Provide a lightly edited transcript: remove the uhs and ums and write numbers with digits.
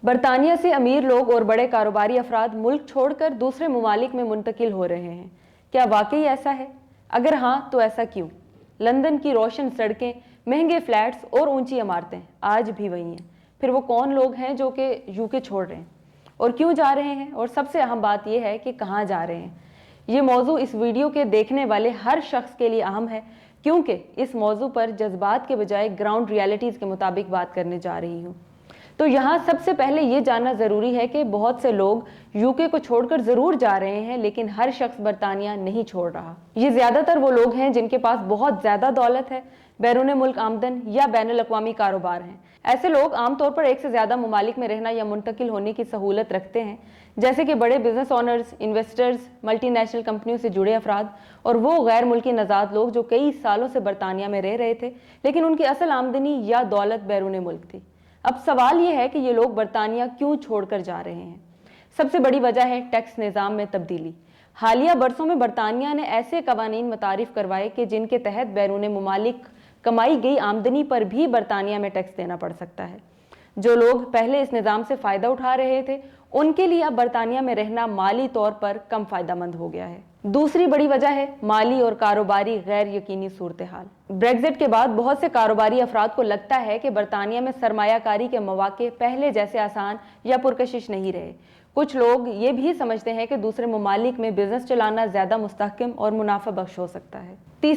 برطانیہ سے امیر لوگ اور بڑے کاروباری افراد ملک چھوڑ کر دوسرے ممالک میں منتقل ہو رہے ہیں۔ کیا واقعی ایسا ہے؟ اگر ہاں تو ایسا کیوں؟ لندن کی روشن سڑکیں، مہنگے فلیٹس اور اونچی عمارتیں آج بھی وہی ہیں۔ پھر وہ کون لوگ ہیں جو کہ UK چھوڑ رہے ہیں اور کیوں جا رہے ہیں؟ اور سب سے اہم بات یہ ہے کہ کہاں جا رہے ہیں۔ یہ موضوع اس ویڈیو کے دیکھنے والے ہر شخص کے لیے اہم ہے، کیونکہ اس موضوع پر جذبات کے بجائے گراؤنڈ ریالٹیز کے مطابق بات کرنے جا رہی ہوں۔ تو یہاں سب سے پہلے یہ جاننا ضروری ہے کہ بہت سے لوگ UK کو چھوڑ کر ضرور جا رہے ہیں، لیکن ہر شخص برطانیہ نہیں چھوڑ رہا۔ یہ زیادہ تر وہ لوگ ہیں جن کے پاس بہت زیادہ دولت ہے، بیرون ملک آمدن یا بین الاقوامی کاروبار ہیں۔ ایسے لوگ عام طور پر ایک سے زیادہ ممالک میں رہنا یا منتقل ہونے کی سہولت رکھتے ہیں، جیسے کہ بڑے business owners, investors, multi national کمپنیوں سے جڑے افراد اور وہ غیر ملکی نژاد لوگ جو کئی سالوں سے برطانیہ میں رہ رہے تھے لیکن ان کی اصل آمدنی یا دولت بیرون ملک تھی۔ اب سوال یہ ہے کہ یہ لوگ برطانیہ کیوں چھوڑ کر جا رہے ہیں؟ سب سے بڑی وجہ ہے ٹیکس نظام میں تبدیلی۔ حالیہ برسوں میں برطانیہ نے ایسے قوانین متعارف کروائے کہ جن کے تحت بیرون ممالک کمائی گئی آمدنی پر بھی برطانیہ میں ٹیکس دینا پڑ سکتا ہے۔ جو لوگ پہلے اس نظام سے فائدہ اٹھا رہے تھے ان کے لیے اب برطانیہ میں رہنا مالی طور پر کم فائدہ مند ہو گیا ہے۔ دوسری بڑی وجہ ہے مالی اور کاروباری غیر یقینی صورتحال۔ بریگزٹ کے بعد بہت سے کاروباری افراد کو لگتا ہے کہ برطانیہ میں سرمایہ کاری کے مواقع پہلے جیسے آسان یا پرکشش نہیں رہے۔ کچھ لوگ یہ بھی سمجھتے ہیں کہ دوسرے ممالک میں بزنس چلانا زیادہ مستحکم اور منافع بخش ہو سکتا ہے۔